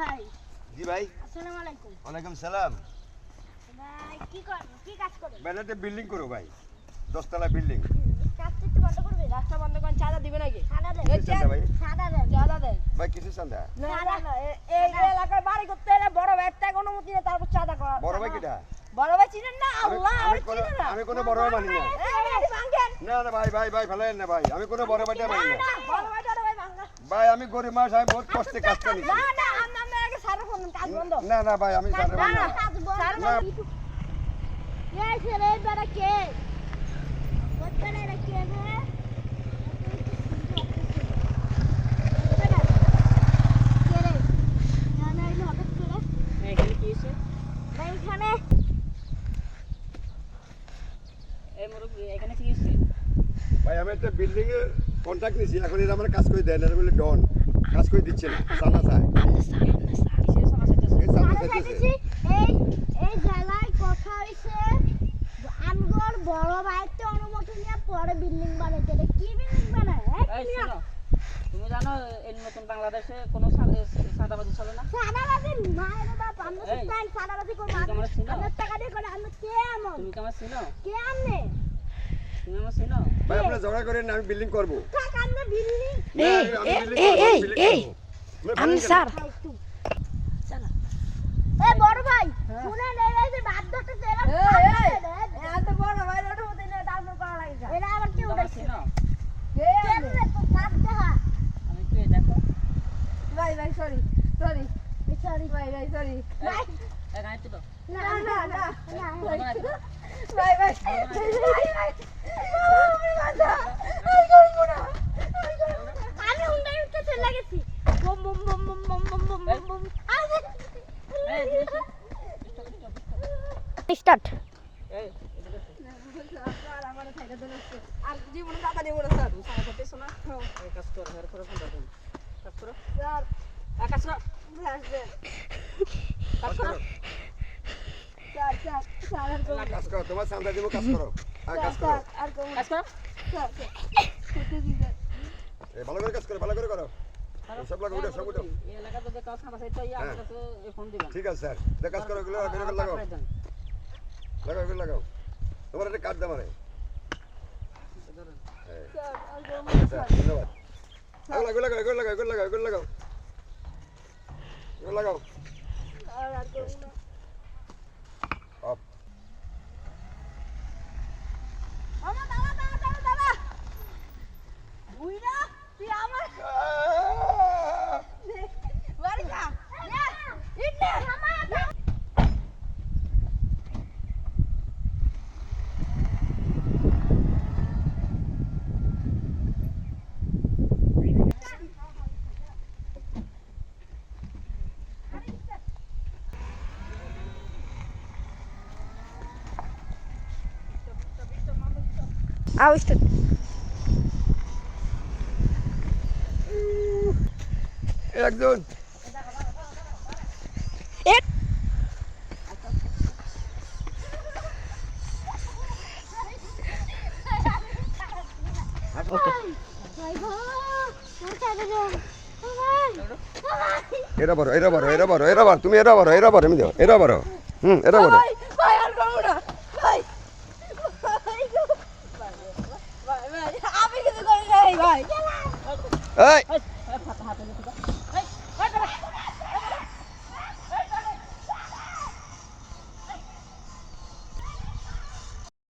ভাই। জি ভাই। আসসালামু আলাইকুম। ওয়ালাইকুম সালাম। ভাই কি করেন? কি কাজ করেন? ব্যানারতে বিল্ডিং করো ভাই, 10 তলা বিল্ডিং। কাজটা একটু বন্ধ করবে? রাস্তা বন্ধ করেন, চাঁদা দিবে নাকি? সাদা দেন। কিসের চাঁদা ভাই? সাদা দেন। চাঁদা দেন। ভাই কিসের চাঁদা? এই এলাকায় বাড়ি করতে হলে বড় ভাইয়ের থেকে অনুমতি নিয়ে তারপর চাঁদা করা। বড় ভাই কিটা? বড় ভাই চিনেন না? আল্লাহ চিনেন না? আমি কোনো বড় ভাই মানি না। এই ভাঙেন। না না ভাই ভাই ভাই ফেলেন না ভাই, আমি কোনো বড় ভাইটা মানি না। বড় ভাই ভাঙা। ভাই আমি গরিব মানুষ, আমি বহুত কষ্টে কাজ করি। না না আমরা আগে সারা করুন, কাজ বন্ধ। না না ভাই আমি জানি না না। না কাজ বন্ধ। না। এই ছেলে বেটা কে? বড় বেটা কে রে? এখানে কি হইছে? এইখানে এই মুরব্বি এখানে কি হইছে? ভাই আমি একটা বিল্ডিং এর কন্ট্রাক্ট নিছি, এখন এরা আমার কাজ করে দেয় না, বলে ডন কাজ করে দিচ্ছে না, সানা চায়। কিসের সমস্যা হচ্ছে? এই সানা সাদা চাইতেছে। এই এই জেলায় কথা হইছে আমগর বড় ভাইতে অনুমতি নিয়ে পরে বিল্ডিং বানাইতে। এটা কি বিল্ডিং বানায়? এই শোনো, তুমি জানো এই নতুন বাংলাদেশে কোনো সাদাবাজি চলে না? সাদাবাজি মায়ের বাপ আমরা এই, টাইম সাদাবাজি করব। তুমি আমার চিনো? আমরা টাকা দিয়ে করে আমরা কে এমন? তুমি কি আমার চিনো? কে আমনে? তুমি আমার চিনো? ভাই আপনারা ঝগড়া করেন না, আমি বিল্ডিং করব। টাকা আমরা বিল্ডিং আমি স্যার এ বড় ভাই শুনেন এই যে বাদ ধরতে এরা এত বড় ভাই অনুমতি নিয়ে তারপর করা লাগে। এরা আবার কি তুমি আমার উড়াইছে? চিনো? কেমনে তো কাট দেখা? আমি কে দেখো? ভাই সরি ভাই সরি। ভাই এক আইতে তো। না না না না ভাই আমি উন্ডাই উঠতে চলে গেছি বম বম বম বম বম বম বম বম বম এই স্টার্ট এই আর আমার সাইডে দেন আর জীবন দাদা দিব না স্যার তুমি সারা করতেছ না এই কাজ করো হের করে ফোন দাও কাজ করো স্যার কাজ করো কাজ করো কাজ করো, তোমার চাঁদা দিব, কাজ করো। আর কাজ করো। কাজ করো ভালো করে কাজ করো, ভালো করে করো। সব লাগো, উঠো, সব উঠো। এই এলাকা যদি কাজ সারা সাইডটা আমার কাছে ফোন দিবেন ঠিক আছে স্যার, যে কাজ করো এগুলো লাগাও, লাগাও এগুলো লাগাও। তোমার একটা কার্ড দাও আমারে। স্যার ধন্যবাদ। এগুলো লাগাও, এগুলো লাগাও, এগুলো লাগাও, এগুলো লাগাও, এগুলো লাগাও। অফ। আমার দাদা বুইরা তুই আমার বাড়ি যা ইটনে আউস্ট একজন ভাই গো তোর কাছে যাও ভাই এরা বড়, এরা বড়, এরা বড়, এরা বড়, তুমি এরা বড়, এরা বড়, আমি দাও, এরা বড়। এরা বড়। ভাই আর করব না ভাই আমি কিছু করি নাই ভাই এই হাতে